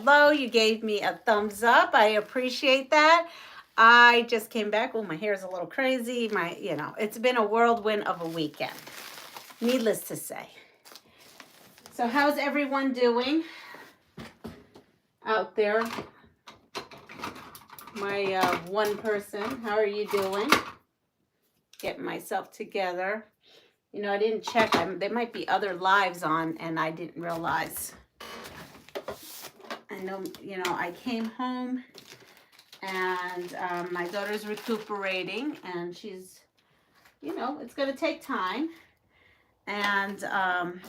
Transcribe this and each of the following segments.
hello. You gave me a thumbs up. I appreciate that. I just came back. Oh, my hair is a little crazy. It's been a whirlwind of a weekend, needless to say. So how's everyone doing out there? My one person, how are you doing? Getting myself together. I didn't check. There might be other lives on, and I didn't realize. I know, I came home, and my daughter's recuperating, and she's, it's going to take time. And I'm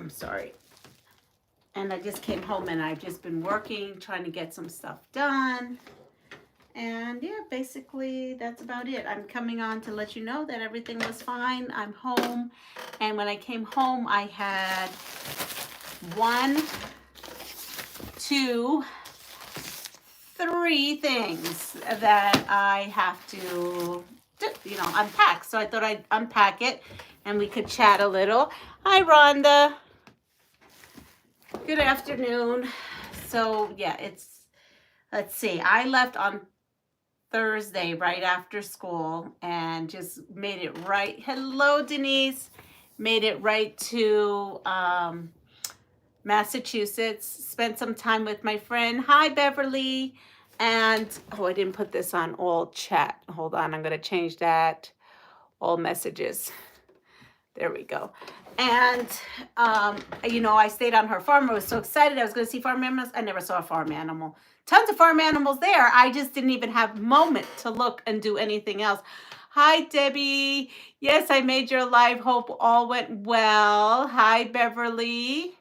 sorry. And I just came home, and I've just been working, trying to get some stuff done. And yeah, basically that's about it. I'm coming on to let you know that everything was fine. I'm home. And when I came home, I had 1, 2, 3 things that I have to, unpack. So I thought I'd unpack it and we could chat a little. Hi, Rhonda. Good afternoon. So yeah, let's see. I left on Thursday right after school and just made it right. Hello, Denise. Made it right to Massachusetts. Spent some time with my friend. Hi, Beverly. And I didn't put this on all chat. Hold on, I'm going to change that. All messages. There we go. And I stayed on her farm. I was so excited. I was going to see farm animals. I never saw a farm animal. Tons of farm animals there. I just didn't even have a moment to look and do anything else. Hi, Debbie. Yes, I made your live. Hope all went well. Hi, Beverly.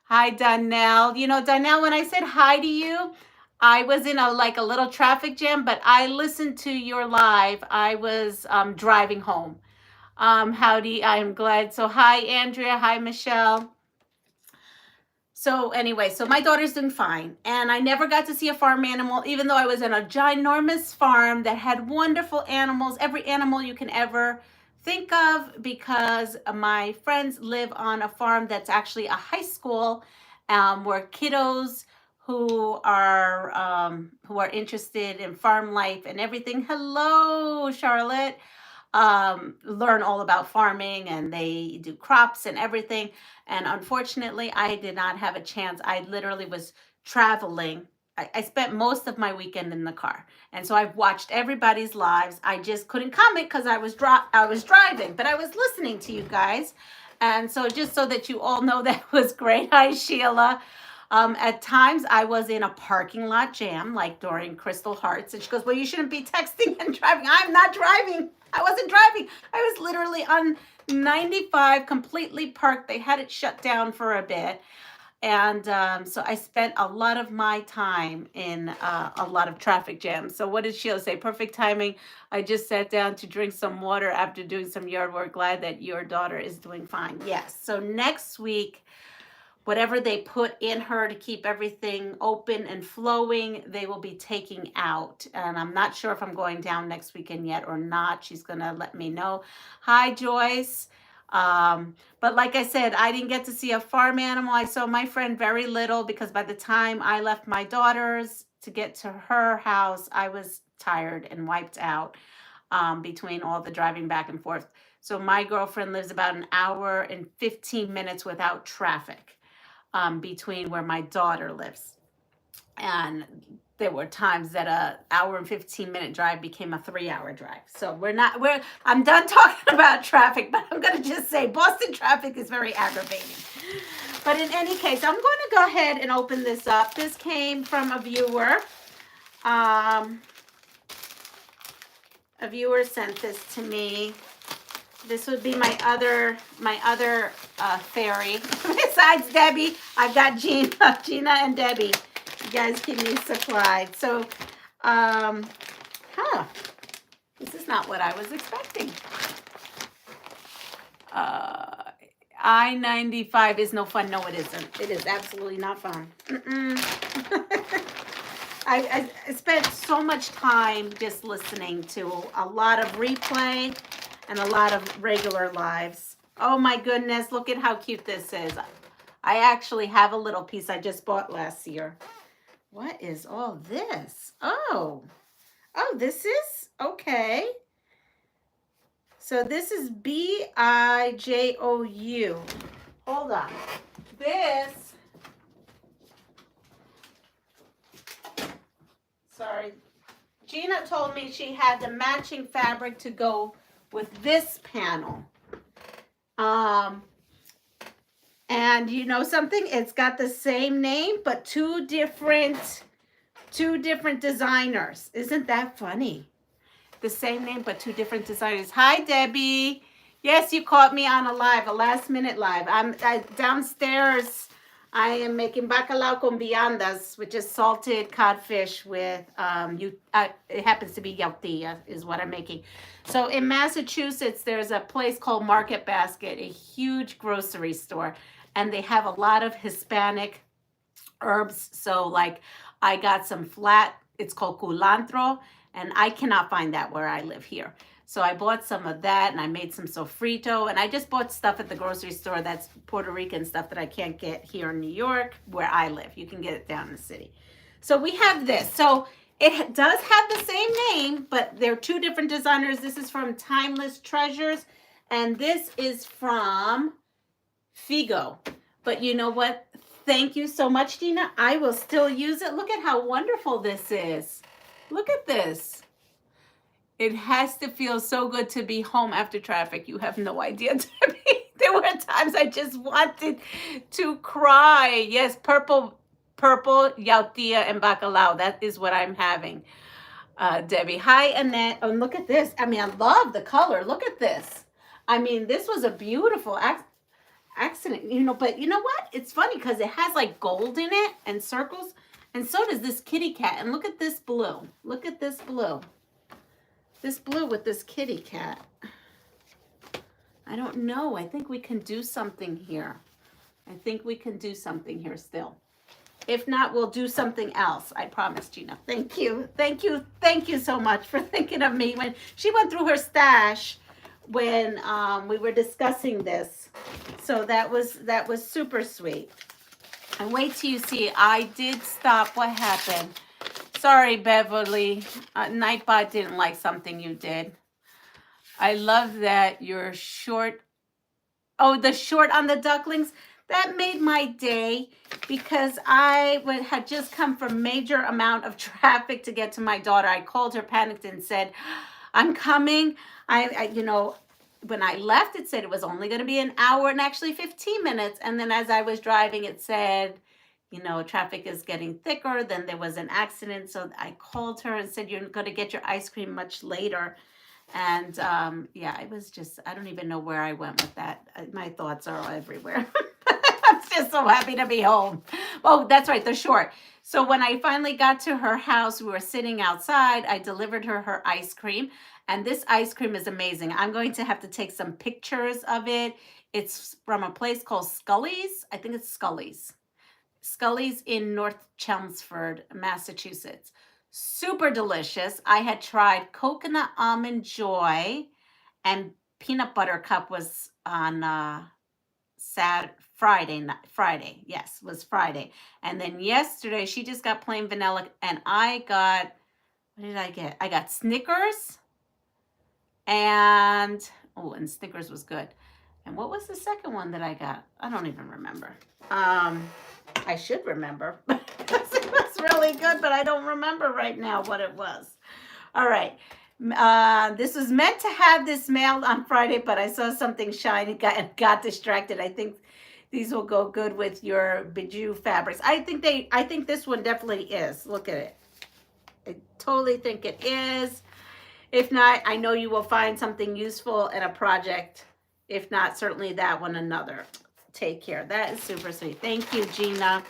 Hi, Donnell. Donnell, when I said hi to you, I was in a little traffic jam, but I listened to your live. I was driving home. Howdy, I'm glad. So hi, Andrea. Hi, Michelle. So anyway, so my daughter's doing fine. And I never got to see a farm animal, even though I was in a ginormous farm that had wonderful animals, every animal you can ever think of, because my friends live on a farm that's actually a high school where kiddos who are interested in farm life and everything. Hello, Charlotte. Learn all about farming, and they do crops and everything. And unfortunately, I did not have a chance. I literally was traveling. I spent most of my weekend in the car. And so I've watched everybody's lives. I just couldn't comment because I was driving, but I was listening to you guys. And so just so that you all know, that was great. Hi, Sheila. At times I was in a parking lot jam, like during Crystal Hearts. And she goes, well, you shouldn't be texting and driving. I'm not driving. I wasn't driving. I was literally on 95, completely parked. They had it shut down for a bit. And so I spent a lot of my time in a lot of traffic jams. So what did Sheila say? Perfect timing. I just sat down to drink some water after doing some yard work. Glad that your daughter is doing fine. Yes. So next week, whatever they put in her to keep everything open and flowing, they will be taking out. And I'm not sure if I'm going down next weekend yet or not. She's going to let me know. Hi, Joyce. But like I said, I didn't get to see a farm animal. I saw my friend very little because by the time I left my daughter's to get to her house, I was tired and wiped out between all the driving back and forth. So my girlfriend lives about an hour and 15 minutes without traffic. Between where my daughter lives. And there were times that a hour and 15-minute drive became a 3-hour drive. So I'm done talking about traffic, but I'm going to just say Boston traffic is very aggravating. But in any case, I'm going to go ahead and open this up. This came from a viewer. A viewer sent this to me. This would be my other fairy. Besides Debbie, I've got Gina and Debbie. You guys keep me supplied. So, this is not what I was expecting. I-95 is no fun. No, it isn't. It is absolutely not fun. I spent so much time just listening to a lot of replay and a lot of regular lives. Oh my goodness, look at how cute this is. I actually have a little piece I just bought last year. What is all this? Oh, this is okay. So this is Bijou. Hold on. This, sorry, Gina told me she had the matching fabric to go with this panel. And you know something? It's got the same name, but two different designers. Isn't that funny? The same name, but two different designers. Hi, Debbie. Yes, you caught me on a last minute live. I'm downstairs. I am making bacalao con viandas, which is salted codfish with, it happens to be yautilla is what I'm making. So in Massachusetts, there's a place called Market Basket, a huge grocery store, and they have a lot of Hispanic herbs. So like I got some flat, it's called culantro, and I cannot find that where I live here. So I bought some of that and I made some sofrito, and I just bought stuff at the grocery store that's Puerto Rican stuff that I can't get here in New York where I live. You can get it down in the city. So we have this. So it does have the same name, but they're two different designers. This is from Timeless Treasures, and this is from Figo. But you know what? Thank you so much, Gina. I will still use it. Look at how wonderful this is. Look at this. It has to feel so good to be home after traffic. You have no idea, Debbie. There were times I just wanted to cry. Yes, purple, yautilla, and bacalao. That is what I'm having, Debbie. Hi, Annette. Oh, look at this. I mean, I love the color. Look at this. I mean, this was a beautiful accident, you know, but you know what? It's funny because it has like gold in it and circles, and so does this kitty cat. And look at this blue. Look at this blue. This blue with this kitty cat. I don't know. I think we can do something here. I think we can do something here still. If not, we'll do something else. I promise, Gina. Thank you. Thank you. Thank you so much for thinking of me. When she went through her stash when we were discussing this. So that was super sweet. And wait till you see, I did stop. What happened? Sorry, Beverly. Nightbot didn't like something you did. I love that your short. Oh, the short on the ducklings. That made my day because I had just come from major amount of traffic to get to my daughter. I called her, panicked, and said, I'm coming. I you know, when I left, it said it was only going to be an hour and actually 15 minutes. And then as I was driving, it said, you know, traffic is getting thicker. Then there was an accident. So I called her and said, you're going to get your ice cream much later. And yeah, it was just, I don't even know where I went with that. My thoughts are everywhere. I'm just so happy to be home. Oh, that's right, the short. So when I finally got to her house, we were sitting outside. I delivered her ice cream. And this ice cream is amazing. I'm going to have to take some pictures of it. It's from a place called Scully's. I think it's Scully's. Scully's in North Chelmsford, Massachusetts. Super delicious. I had tried coconut almond joy, and peanut butter cup was on Friday. Yes, was Friday. And then yesterday she just got plain vanilla, and I got, what did I get? I got Snickers, and Snickers was good. And what was the second one that I got? I don't even remember. I should remember. It was really good, but I don't remember right now what it was. All right. This was meant to have this mailed on Friday, but I saw something shiny and got distracted. I think these will go good with your Bijou fabrics. I think this one definitely is. Look at it. I totally think it is. If not, I know you will find something useful in a project. If not, certainly that one another. Take care. That is super sweet. Thank you, Gina.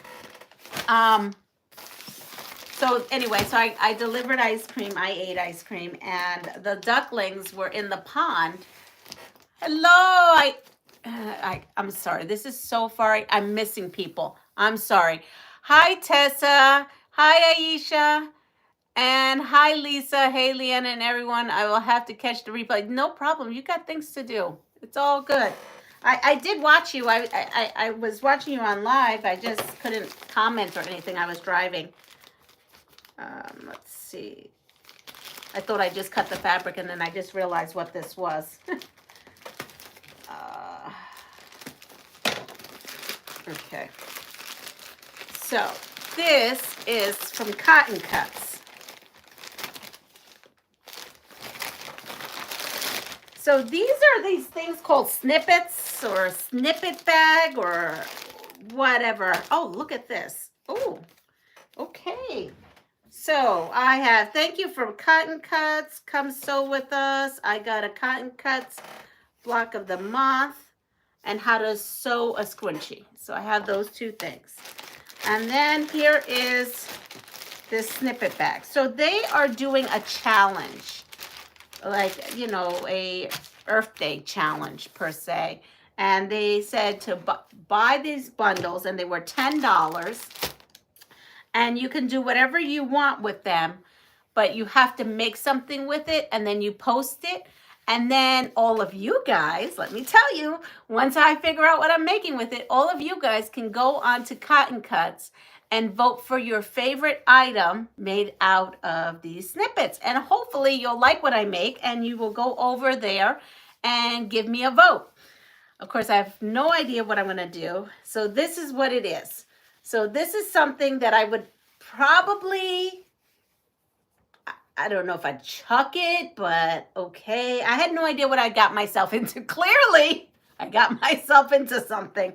So anyway, so I delivered ice cream. I ate ice cream, and the ducklings were in the pond. Hello. I'm sorry. This is so far. I'm missing people. I'm sorry. Hi, Tessa. Hi, Aisha. And hi, Lisa. Hey, Leanna, and everyone. I will have to catch the replay. No problem. You got things to do. It's all good. I did watch you. I was watching you on live. I just couldn't comment or anything. I was driving. Let's see. I thought I just cut the fabric and then I just realized what this was. Okay. So this is from Cotton Cuts. So these are these things called snippets or a snippet bag or whatever. Oh, look at this. Oh, okay. So I have, thank you for Cotton Cuts. Come sew with us. I got a Cotton Cuts block of the month and how to sew a scrunchie. So I have those two things. And then here is this snippet bag. So they are doing a challenge, like, you know, a Earth Day challenge per se. And they said to buy these bundles and they were $10. And you can do whatever you want with them, but you have to make something with it and then you post it. And then all of you guys, let me tell you, once I figure out what I'm making with it, all of you guys can go on to Cotton Cuts and vote for your favorite item made out of these snippets. And hopefully you'll like what I make and you will go over there and give me a vote. Of course, I have no idea what I'm going to do. So this is what it is. So this is something that I would probably, I don't know if I'd chuck it, but okay. I had no idea what I got myself into. Clearly, I got myself into something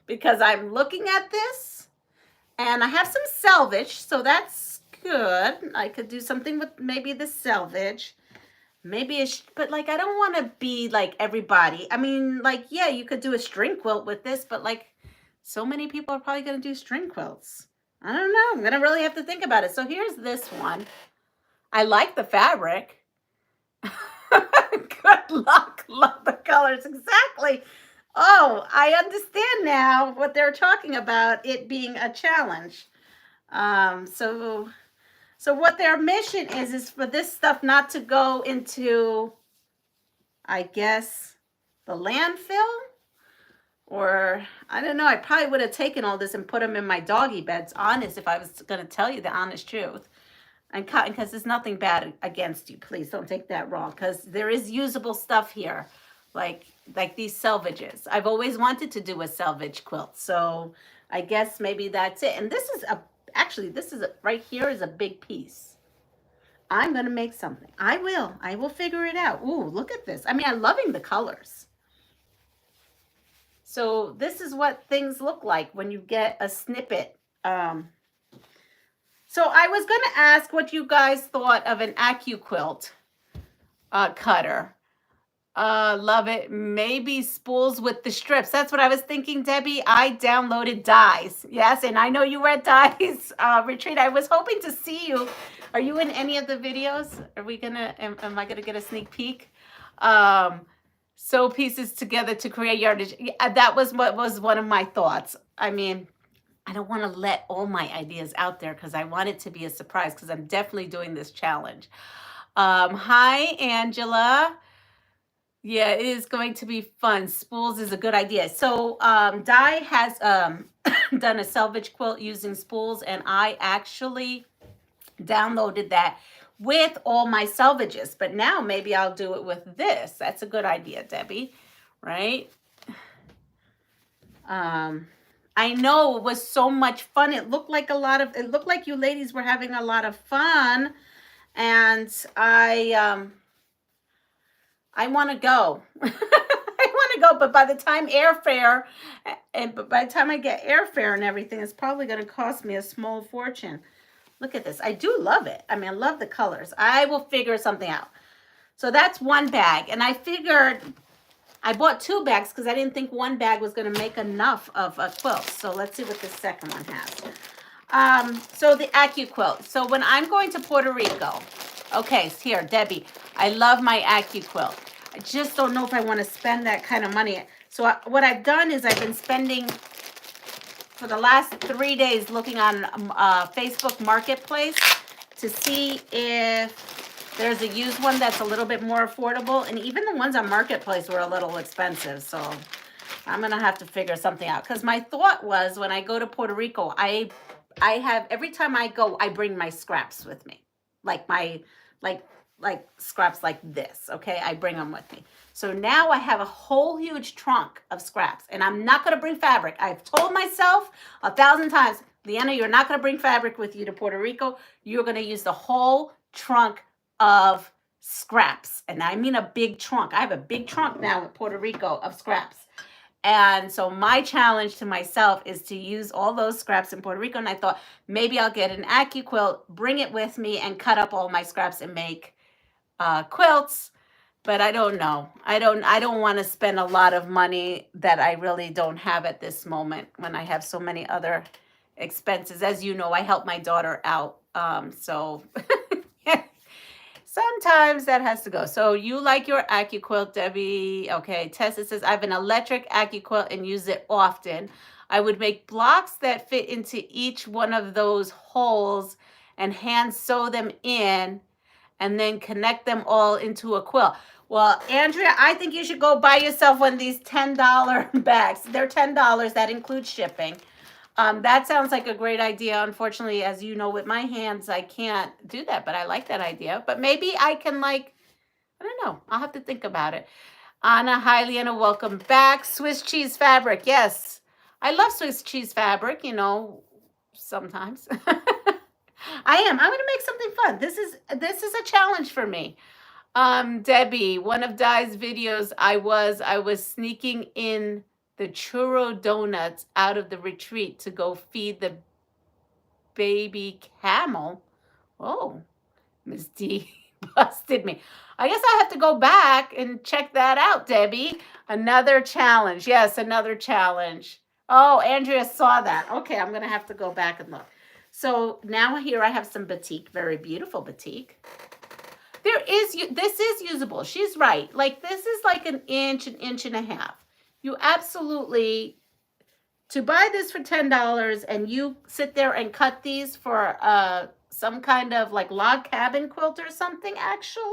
because I'm looking at this and I have some selvage, so that's good. I could do something with maybe the selvage. Maybe but like I don't want to be like everybody. I mean, like, yeah, you could do a string quilt with this, but like so many people are probably going to do string quilts. I don't know. I'm going to really have to think about it. So here's this one. I like the fabric. Good luck. Love the colors. Exactly. Oh, I understand now what they're talking about, it being a challenge. So what their mission is for this stuff not to go into, I guess, the landfill. Or, I don't know, I probably would have taken all this and put them in my doggy beds, honest, if I was going to tell you the honest truth. And Cotton, because there's nothing bad against you. Please don't take that wrong, because there is usable stuff here, like these selvages. I've always wanted to do a selvage quilt, so I guess maybe that's it. And this is actually, right here is a big piece. I'm going to make something. I will figure it out. Ooh, look at this. I mean, I'm loving the colors. So this is what things look like when you get a snippet. So I was going to ask what you guys thought of an AccuQuilt cutter. Love it. Maybe spools with the strips. That's what I was thinking, Debbie. I downloaded Dies. Yes, and I know you were at Dies retreat. I was hoping to see you. Are you in any of the videos? Are we going to, am I going to get a sneak peek? Sew pieces together to create yardage. That was what was one of my thoughts. I mean, I don't want to let all my ideas out there because I want it to be a surprise because I'm definitely doing this challenge. Hi, Angela. Yeah, it is going to be fun. Spools is a good idea. So Di has done a selvage quilt using spools, and I actually downloaded that with all my selvages, but now maybe I'll do it with this. That's a good idea, Debbie, right? I know it was so much fun. It looked like you ladies were having a lot of fun, and I want to go. I want to go, but by the time airfare, by the time I get airfare and everything, it's probably going to cost me a small fortune. Look at this. I do love it. I mean, I love the colors. I will figure something out. So that's one bag. And I figured I bought 2 bags because I didn't think one bag was going to make enough of a quilt. So let's see what the second one has. So the AccuQuilt. So when I'm going to Puerto Rico, okay, here, Debbie, I love my AccuQuilt. I just don't know if I want to spend that kind of money. So what I've done is I've been spending for the last 3 days looking on Facebook Marketplace to see if there's a used one that's a little bit more affordable. And even the ones on Marketplace were a little expensive. So I'm going to have to figure something out. Because my thought was when I go to Puerto Rico, I have, every time I go, I bring my scraps with me. Like my, like scraps like this, okay? I bring them with me. So now I have a whole huge trunk of scraps. And I'm not going to bring fabric. I've told myself 1,000 times, Leanna, you're not going to bring fabric with you to Puerto Rico. You're going to use the whole trunk of scraps. And I mean a big trunk. I have a big trunk now in Puerto Rico of scraps. And so my challenge to myself is to use all those scraps in Puerto Rico. And I thought maybe I'll get an AccuQuilt, bring it with me, and cut up all my scraps and make quilts. But I don't know. I don't want to spend a lot of money that I really don't have at this moment when I have so many other expenses. As you know, I help my daughter out. So sometimes that has to go. So you like your AccuQuilt, Debbie. Okay, Tessa says, I have an electric AccuQuilt and use it often. I would make blocks that fit into each one of those holes and hand sew them in and then connect them all into a quilt. Well, Andrea, I think you should go buy yourself one of these $10 bags. They're $10. That includes shipping. That sounds like a great idea. Unfortunately, as you know, with my hands, I can't do that, but I like that idea. But maybe I can, like, I don't know. I'll have to think about it. Anna, hi, Leanna, welcome back. Swiss cheese fabric. Yes, I love Swiss cheese fabric, you know, sometimes. I am. I'm going to make something fun. This is a challenge for me. Debbie, one of Di's videos, I was sneaking in the churro donuts out of the retreat to go feed the baby camel. Oh, Miss D busted me. I guess I have to go back and check that out, Debbie. Another challenge. Yes, another challenge. Oh, Andrea saw that. Okay, I'm going to have to go back and look. So now here I have some batik, very beautiful batik. This is usable. She's right. Like, this is like an inch and a half. You absolutely, to buy this for $10 and you sit there and cut these for some kind of like log cabin quilt or something, actually.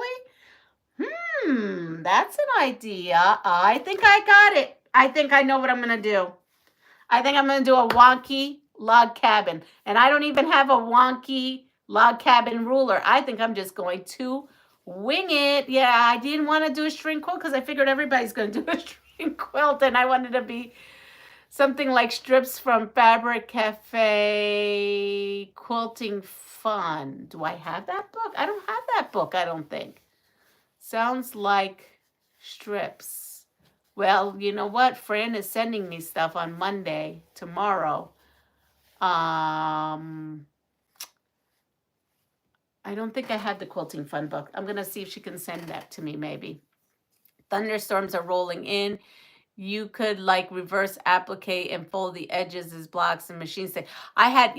That's an idea. I think I got it. I think I know what I'm going to do. I think I'm going to do a wonky log cabin. And I don't even have a wonky log cabin ruler. I think I'm just going to wing it. Yeah, I didn't want to do a string quilt because I figured everybody's going to do a string quilt. And I wanted to be something like strips from Fabric Cafe Quilting Fun. Do I have that book? I don't have that book, I don't think. Sounds like strips. Well, you know what? Fran is sending me stuff on Monday, tomorrow. I don't think I had the Quilting Fun book. I'm going to see if she can send that to me, maybe. Thunderstorms are rolling in. You could like reverse applique and fold the edges as blocks and machine say. I had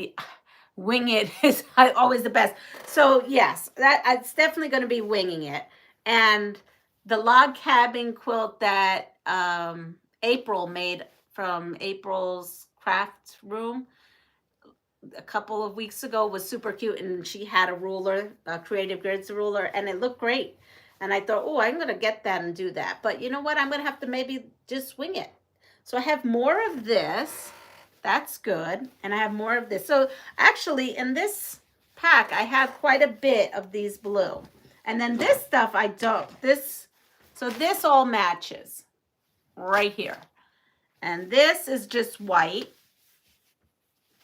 wing it is always the best. So yes, it's definitely going to be winging it. And the log cabin quilt that April made from April's craft room a couple of weeks ago was super cute, and she had a ruler, a Creative Grids ruler, and it looked great. And I thought, oh, I'm going to get that and do that. But you know what? I'm going to have to maybe just wing it. So I have more of this. That's good. And I have more of this. So actually, in this pack, I have quite a bit of these blue. And then this stuff, I don't. So this all matches right here. And this is just white.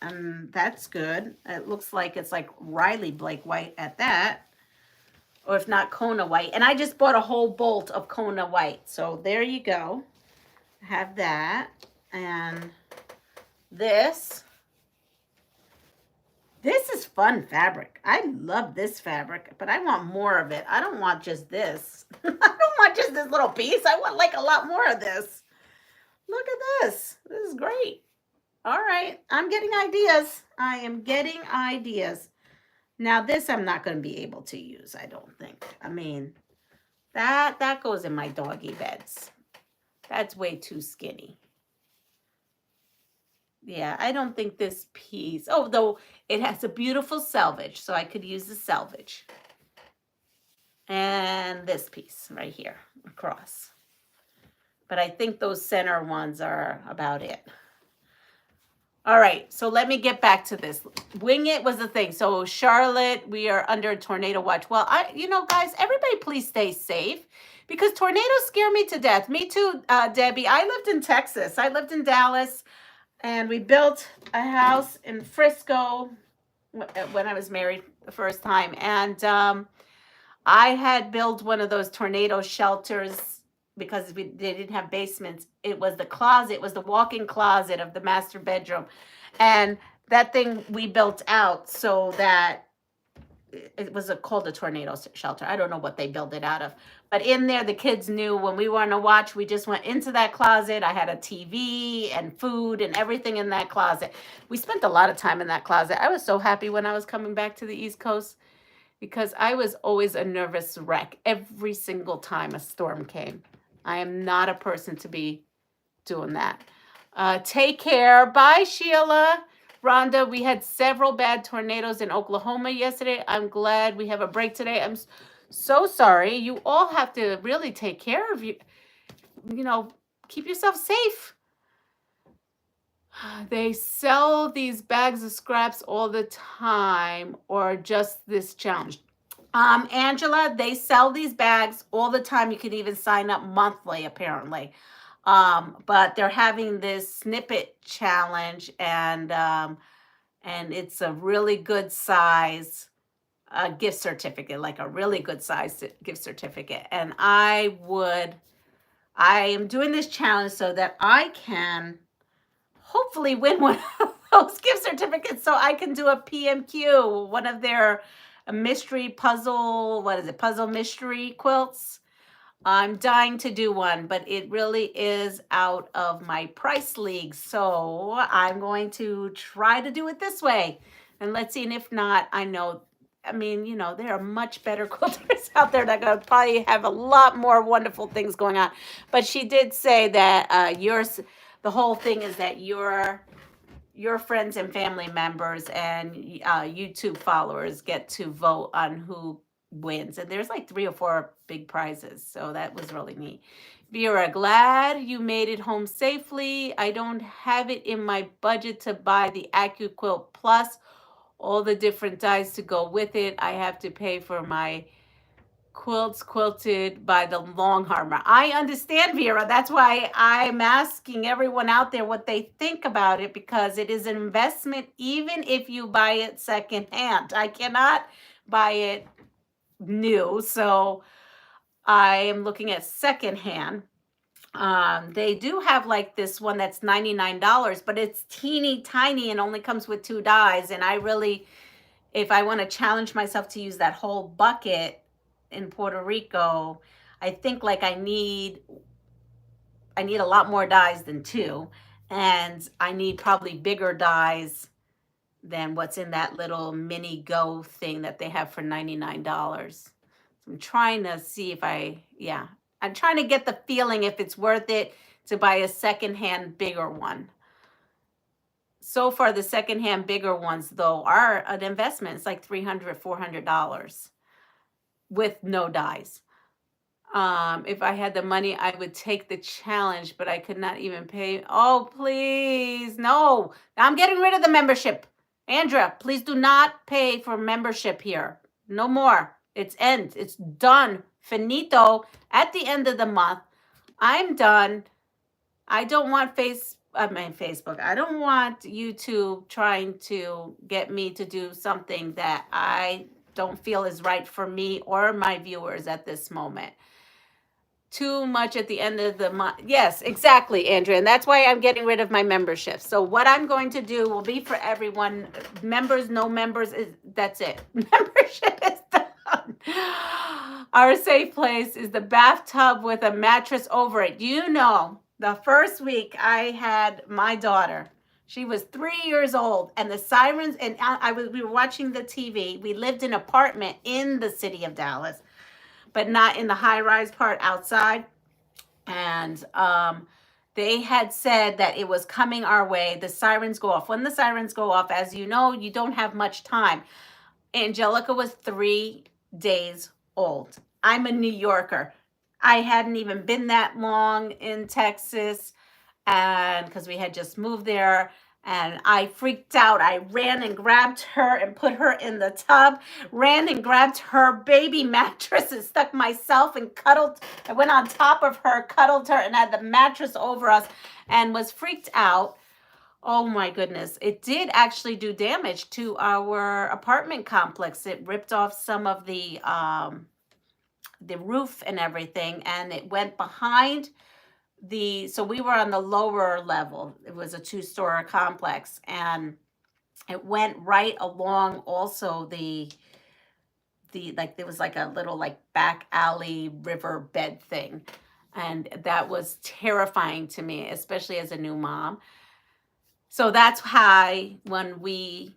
And that's good. It looks like it's like Riley Blake white at that. Or if not, Kona white. And I just bought a whole bolt of Kona white. So there you go. I have that. And this. This is fun fabric. I love this fabric, but I want more of it. I don't want just this. I don't want just this little piece. I want like a lot more of this. Look at this. This is great. All right. I'm getting ideas. I am getting ideas. Now this I'm not going to be able to use, I don't think. I mean, that goes in my doggy beds. That's way too skinny. Yeah, I don't think this piece, oh, though it has a beautiful selvage, so I could use the selvage. And this piece right here across. but I think those center ones are about it. All right, so let me get back to this. Wing it was the thing. So Charlotte, we are under a tornado watch. Well, guys, everybody please stay safe because tornadoes scare me to death. Me too, Debbie. I lived in Texas. I lived in Dallas, and we built a house in Frisco when I was married the first time. And I had built one of those tornado shelters because they didn't have basements. It was the closet, it was the walk-in closet of the master bedroom. And that thing we built out so that it was called a tornado shelter. I don't know what they built it out of. But in there, the kids knew when we were on a watch, we just went into that closet. I had a TV and food and everything in that closet. We spent a lot of time in that closet. I was so happy when I was coming back to the East Coast because I was always a nervous wreck every single time a storm came. I am not a person to be doing that. Take care. Bye, Sheila. Rhonda, we had several bad tornadoes in Oklahoma yesterday. I'm glad we have a break today. I'm so sorry. You all have to really take care of you. Keep yourself safe. They sell these bags of scraps all the time or just this challenge. Angela, they sell these bags all the time. You can even sign up monthly, apparently. But they're having this snippet challenge, and it's a really good size gift certificate, like a really good size gift certificate. And I am doing this challenge so that I can hopefully win one of those gift certificates so I can do a PMQ, one of their mystery puzzle, puzzle mystery quilts. I'm dying to do one, but it really is out of my price league. So I'm going to try to do it this way. And let's see, and if not, there are much better quilters out there that are going to probably have a lot more wonderful things going on. But she did say that the whole thing is that your friends and family members and YouTube followers get to vote on who wins. And there's like 3 or 4 big prizes. So that was really neat. Vera, glad you made it home safely. I don't have it in my budget to buy the AccuQuilt Plus, all the different dies to go with it. I have to pay for my quilts quilted by the long harmer. I understand, Vera. That's why I'm asking everyone out there what they think about it, because it is an investment even if you buy it secondhand. I cannot buy it new, so I am looking at secondhand. They do have like this one that's $99, but it's teeny tiny and only comes with 2 dies. And I really, if I want to challenge myself to use that whole bucket in Puerto Rico, I think like I need a lot more dies than 2, and I need probably bigger dies than what's in that little mini go thing that they have for $99. So I'm trying to see if I'm trying to get the feeling if it's worth it to buy a secondhand bigger one. So far, the secondhand bigger ones, though, are an investment. It's like $300, $400 with no dies. If I had the money, I would take the challenge, but I could not even pay. Oh, please. No, I'm getting rid of the membership. Andrea, please do not pay for membership here. No more. It's end. It's done. Finito. At the end of the month, I'm done. I don't want Facebook. I don't want YouTube trying to get me to do something that I don't feel is right for me or my viewers at this moment. Too much at the end of the month. Yes, exactly, Andrea. And that's why I'm getting rid of my membership. So what I'm going to do will be for everyone. Members, no members, that's it. Membership is done. Our safe place is the bathtub with a mattress over it. The first week I had my daughter. She was 3 years old, and the sirens, and we were watching the TV. We lived in an apartment in the city of Dallas, but not in the high-rise part, outside. And they had said that it was coming our way. The sirens go off. When the sirens go off, as you know, you don't have much time. Angelica was 3 days old. I'm a New Yorker. I hadn't even been that long in Texas, and because we had just moved there, and I freaked out. I ran and grabbed her and put her in the tub, ran and grabbed her baby mattress and stuck myself and cuddled. I went on top of her, cuddled her, and had the mattress over us and was freaked out. Oh my goodness. It did actually do damage to our apartment complex. It ripped off some of the roof and everything, and it went behind so we were on the lower level. It was a two-story complex, and it went right along also the like there was like a little like back alley river bed thing, and that was terrifying to me, especially as a new mom. So that's why when we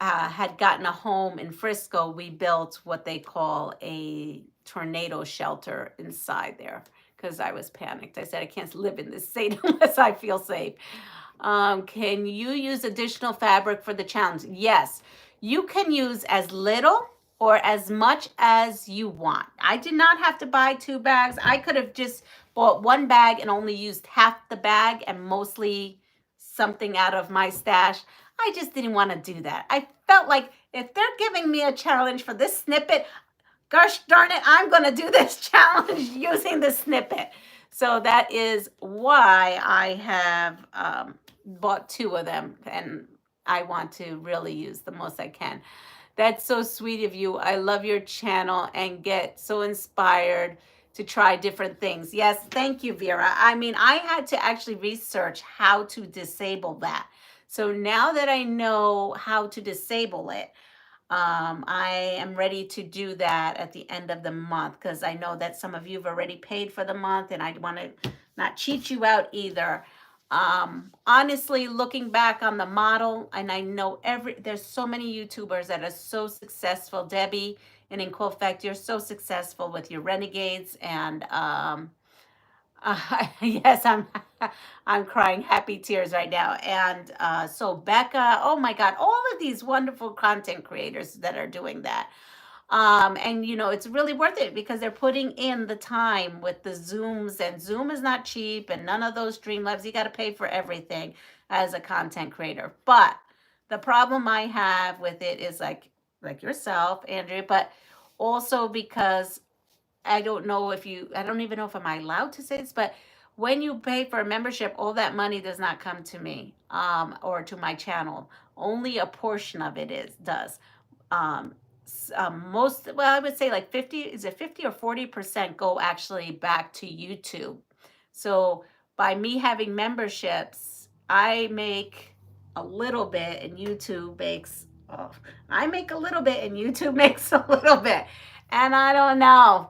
had gotten a home in Frisco, we built what they call a tornado shelter inside there because I was panicked. I said, I can't live in this state unless I feel safe. Can you use additional fabric for the challenge? Yes, you can use as little or as much as you want. I did not have to buy 2 bags. I could have just bought 1 bag and only used half the bag and mostly something out of my stash. I just didn't want to do that. I felt like if they're giving me a challenge for this snippet, gosh darn it, I'm going to do this challenge using the snippet. So that is why I have bought 2 of them, and I want to really use the most I can. That's so sweet of you. I love your channel and get so inspired to try different things. Yes, thank you, Vera. I mean, I had to actually research how to disable that. So now that I know how to disable it, I am ready to do that at the end of the month because I know that some of you have already paid for the month, and I want to not cheat you out either. Honestly, looking back on the model, and I know there's so many YouTubers that are so successful. Debbie and in Fact, you're so successful with your renegades, and yes, I'm crying happy tears right now. And so Becca, oh my God, all of these wonderful content creators that are doing that. And it's really worth it because they're putting in the time with the Zooms, and Zoom is not cheap, and none of those Streamlabs. You got to pay for everything as a content creator. But the problem I have with it is like yourself, Andrea, but also because I don't even know if I'm allowed to say this, but when you pay for a membership, all that money does not come to me or to my channel. Only a portion of it does. Um, I would say like 50, is it 50 or 40% go actually back to YouTube. So by me having memberships, I make a little bit and YouTube makes, I make a little bit and YouTube makes a little bit. And I don't know.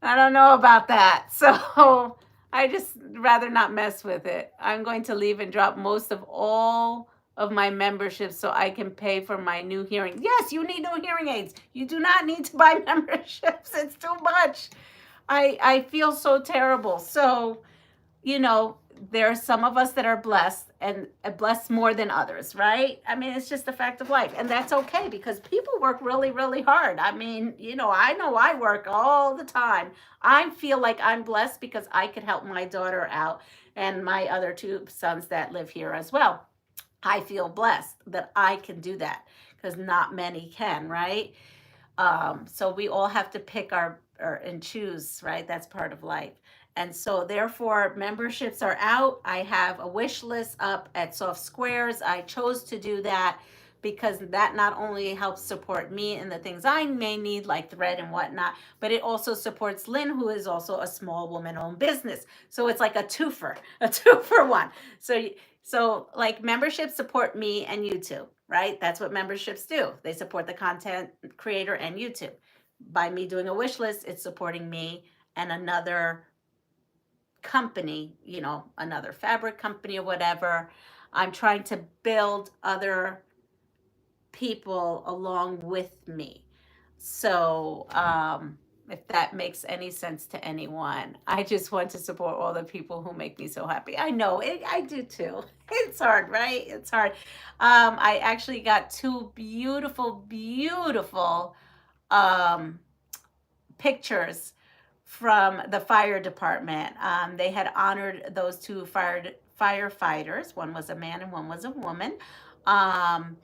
I don't know about that. So I just rather not mess with it. I'm going to leave and drop most of all of my memberships so I can pay for my new hearing. Yes, you need new hearing aids. You do not need to buy memberships. It's too much. I feel so terrible. So, there are some of us that are blessed and blessed more than others, right? I mean, it's just a fact of life. And that's okay because people work really, really hard. I mean, I know I work all the time. I feel like I'm blessed because I could help my daughter out and my other 2 sons that live here as well. I feel blessed that I can do that because not many can, right? So we all have to pick and choose, right? That's part of life. And so therefore memberships are out. I have a wish list up at Soft Squares. I chose to do that because that not only helps support me and the things I may need like thread and whatnot, but it also supports Lynn, who is also a small woman-owned business. So it's like a two for one. So like memberships support me and YouTube, right? That's what memberships do. They support the content creator and YouTube. By me doing a wish list, it's supporting me and another company, another fabric company or whatever. I'm trying to build other people along with me. So, if that makes any sense to anyone, I just want to support all the people who make me so happy. I know it, I do too. It's hard, right? It's hard. I actually got 2 beautiful, beautiful pictures from the fire department. They had honored those two firefighters. One was a man and one was a woman. Um,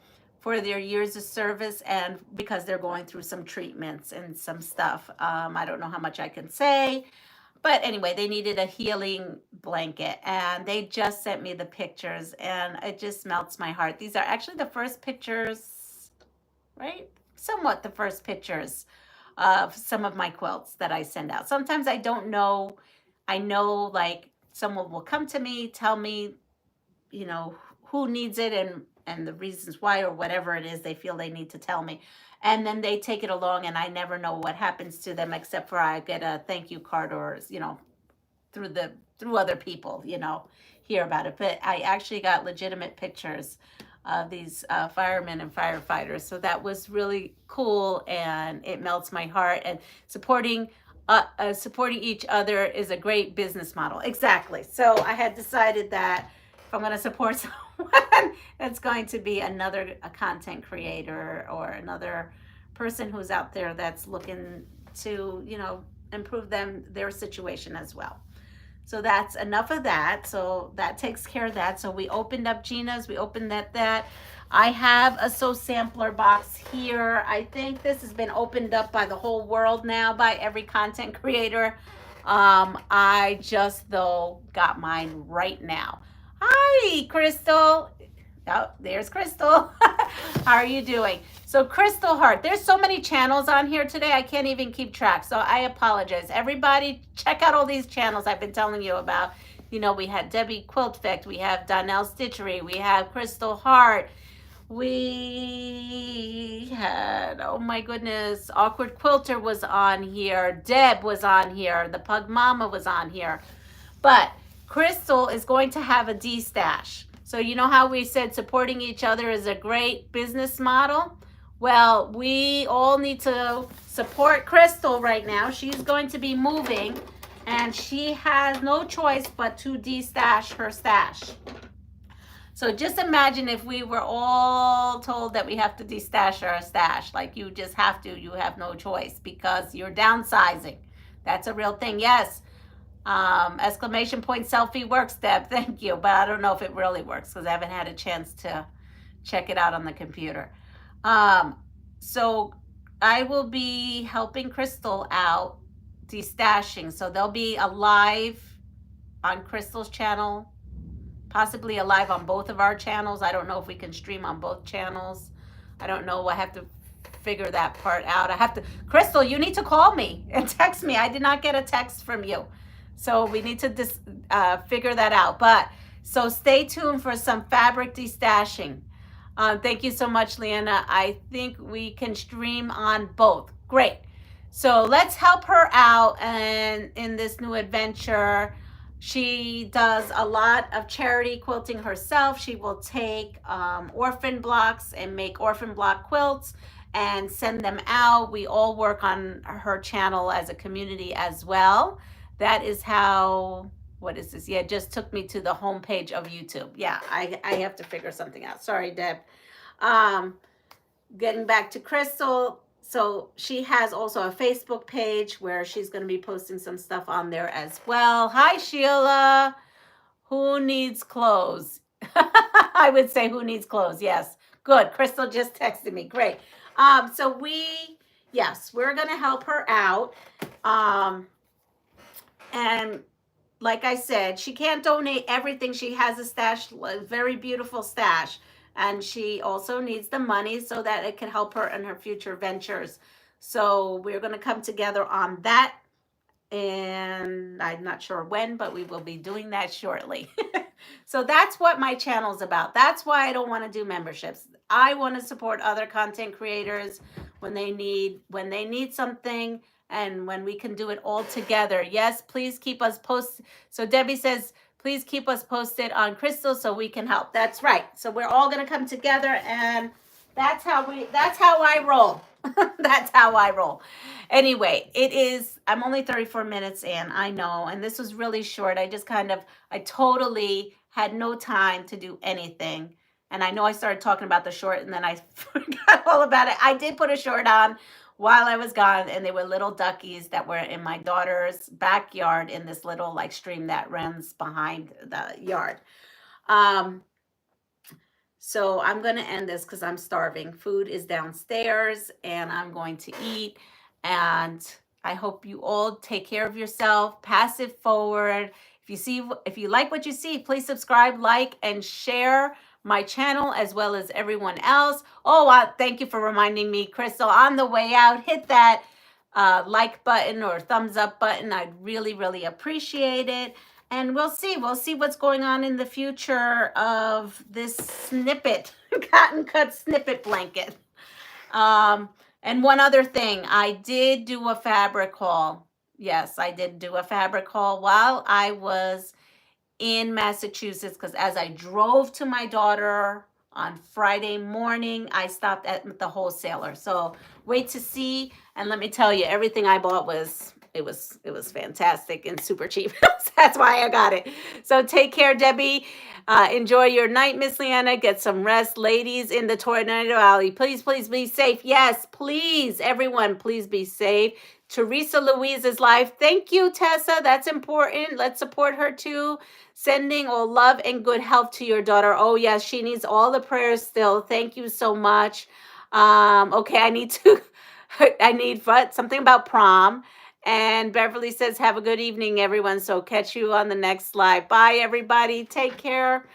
for their years of service and because they're going through some treatments and some stuff. I don't know how much I can say, but anyway, they needed a healing blanket and they just sent me the pictures and it just melts my heart. These are actually the first pictures, right? Somewhat the first pictures of some of my quilts that I send out. Sometimes I don't know. I know like someone will come to me, tell me, you know, who needs it and the reasons why or whatever it is they feel they need to tell me. And then they take it along and I never know what happens to them except for I get a thank you card or, you know, through other people, you know, hear about it. But I actually got legitimate pictures of these firemen and firefighters. So that was really cool and it melts my heart. And supporting each other is a great business model. Exactly. So I had decided that if I'm going to support someone, it's going to be a content creator or another person who's out there that's looking to, you know, improve their situation as well. So that's enough of that. So that takes care of that. So we opened up Gina's. We opened that. I have a Sew Sampler box here. I think this has been opened up by the whole world now, by every content creator. I just, though, got mine right now. Hi, Crystal. Oh, there's Crystal. How are you doing? So Crystal Heart, there's so many channels on here today, I can't even keep track. So I apologize. Everybody, check out all these channels I've been telling you about. You know, we had Debbie Quiltfect, we have Donnell Stitchery, we have Crystal Heart, we had, oh my goodness, Awkward Quilter was on here, Deb was on here, the Pug Mama was on here. But Crystal is going to have a D-stash. So you know how we said supporting each other is a great business model? Well, we all need to support Crystal right now. She's going to be moving and she has no choice but to de-stash her stash. So just imagine if we were all told that we have to de-stash our stash. Like you just have to, you have no choice because you're downsizing. That's a real thing. Yes. Exclamation point selfie works, Deb. Thank you. But I don't know if it really works because I haven't had a chance to check it out on the computer. So I will be helping Crystal out destashing. So there'll be a live on Crystal's channel, possibly a live on both of our channels. I don't know if we can stream on both channels. I don't know. I have to figure that part out. Crystal, you need to call me and text me. I did not get a text from you. So we need to figure that out. But so stay tuned for some fabric destashing. Thank you so much, Leanna. I think we can stream on both. Great. So let's help her out and in this new adventure. She does a lot of charity quilting herself. She will take orphan blocks and make orphan block quilts and send them out. We all work on her channel as a community as well. That is how, what is this? Yeah, it just took me to the homepage of YouTube. Yeah, I have to figure something out. Sorry, Deb. Getting back to Crystal. So she has also a Facebook page where she's going to be posting some stuff on there as well. Hi, Sheila. Who needs clothes? I would say who needs clothes. Yes. Good. Crystal just texted me. Great. So we're going to help her out. And like I said, she can't donate everything. She has a stash, a very beautiful stash. And she also needs the money so that it can help her in her future ventures. So we're going to come together on that. And I'm not sure when, but we will be doing that shortly. So that's what my channel is about. That's why I don't want to do memberships. I want to support other content creators when they need something. And when we can do it all together. Yes, please keep us posted. So Debbie says, please keep us posted on Crystal so we can help. That's right. So we're all going to come together and that's how I roll. That's how I roll. Anyway, I'm only 34 minutes in, I know. And this was really short. I totally had no time to do anything. And I know I started talking about the short and then I forgot all about it. I did put a short on while I was gone, and they were little duckies that were in my daughter's backyard in this little like stream that runs behind the yard. Um, so I'm going to end this because I'm starving. Food is downstairs and I'm going to eat. And I hope you all take care of yourself. Pass it forward. If you like what you see, please subscribe, like, and share my channel as well as everyone else. Oh, thank you for reminding me, Crystal. On the way out, hit that like button or thumbs up button. I'd really, really appreciate it. And we'll see. We'll see what's going on in the future of this snippet, cotton cut snippet blanket. And one other thing, I did do a fabric haul. Yes, I did do a fabric haul while I was in Massachusetts, because as I drove to my daughter on Friday morning, I stopped at the wholesaler. So wait to see. And let me tell you, everything I bought was it was fantastic and super cheap. That's why I got it. So take care, Debbie. Enjoy your night, Miss Leanna. Get some rest, ladies in the Tornado Alley. Please, please be safe. Yes, please, everyone, please be safe. Teresa Louise's live. Thank you, Tessa. That's important. Let's support her too. Sending all love and good health to your daughter. Oh, yes, she needs all the prayers still. Thank you so much. Okay, I need to, I need something about prom. And Beverly says, have a good evening, everyone. So catch you on the next live. Bye, everybody. Take care.